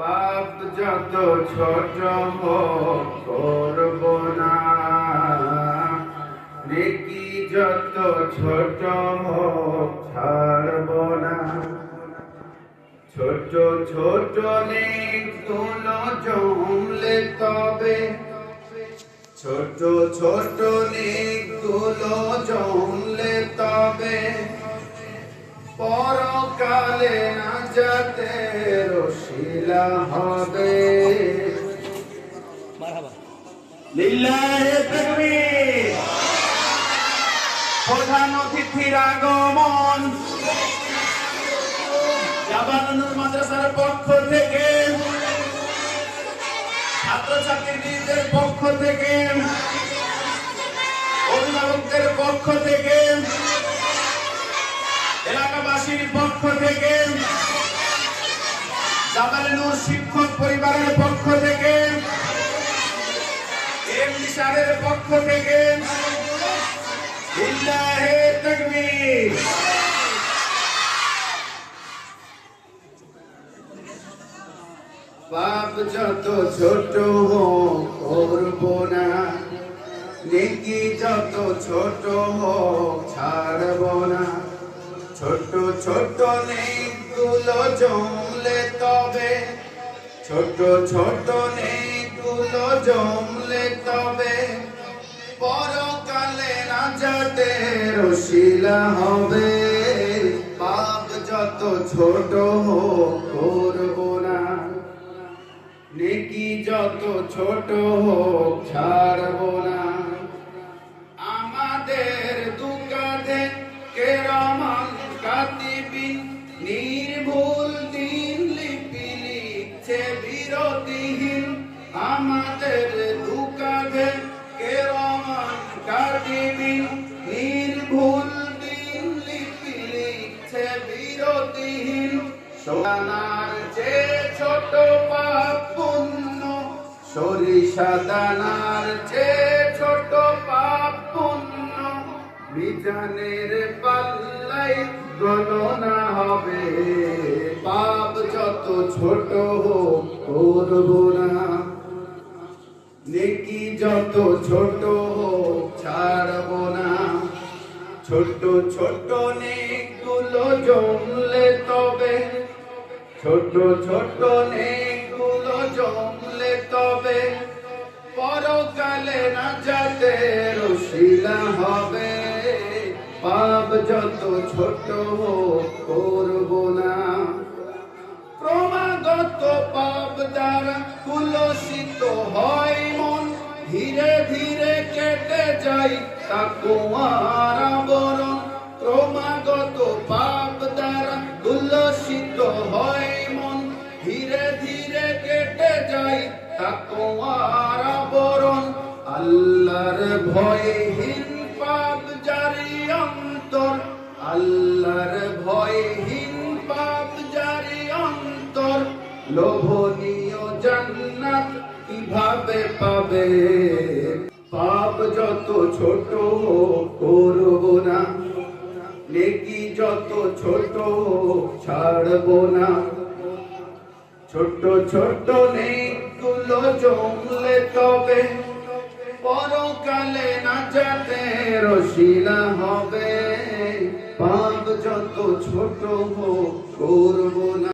পাপ যত ছোট হোক করব না, নেকি যত ছোট হোক ছাড়ব না। ছোট ছোট নেকগুলো জমলে তবে, ছোট ছোট নেকগুলো জমলে তবে পরকালে নাজাতের ওসিলা হবে। লিল্লাহে তাকবীর। প্রধান অতিথির আগমন জাবাল নূর মাদ্রাসার পক্ষ থেকে, ছাত্রছাত্রীদের পক্ষ থেকে, অভিভাবকদের পক্ষ থেকে, এলাকাবাসীর পক্ষ থেকে, জাবাল নূর শিক্ষক পরিবারের পক্ষ থেকে, এমডি সাহেবের পক্ষ থেকে লিল্লাহে তাকবীর। পাপ যত ছোট হোক করব না, নেকি যত ছোট হোক ছাড়ব না। ছোট ছোট নেকগুলো জমলে তবে, ছোট ছোট নেকগুলো জমলে তবে পরকালে নাজাতের ওসিলা হবে। পাপ যত ছোট হোক করব না, নেকি যত ছোট হোক ছাড়ব না। আমাদের দুকাধে কেরামান কাতিবিন নির্ভুল দিন লিপি লিখছে বিরতিহীন। আমাদের দুকাধে কেরামান কাতিবিন নির্ভুল দিন লিপি লিখছে বিরতিহীন। সোনার চেয়ে ছোট পাপ পুণ্য, সরিষা দানার চেয়ে ছোট পাপ পুণ্য, মিজানের পাল্লাই গণনা হবে। পাপ যত ছোট হোক করব না, নেকি যত ছোট হোক ছাড়ব না। ছোট ছোট নেকগুলো জমলে তবে, ছোট ছোট নেকগুলো জমলে তবে পরকালে নাজাতের ওসিলা হবে। পাপ যত ছোট হোক করব না। ক্রমাগত পাপ দ্বারা কুলসিত হয় মন, ধীরে ধীরে কেটে যায় তাকওয়ার আবরণ। ক্রমাগত পাপ দ্বারা কুলসিত হয় মন, ধীরে ধীরে কেটে যায় তাকওয়ার আবরণ। আল্লাহর ভয়হীন পাপ জারি অন্তর, আল্লাহর ভয়হীন পাপ জারি অন্তর, লোভনীয় জান্নাত কিভাবে পাবে। পাপ যত ছোট হোক করব না, নেকি যত ছোট হোক ছাড়ব না। ছোট ছোট নেকগুলো জমলে তবে পরকালে নাজাতের ওসিলা হবে। পাপ যত ছোট হোক করব না।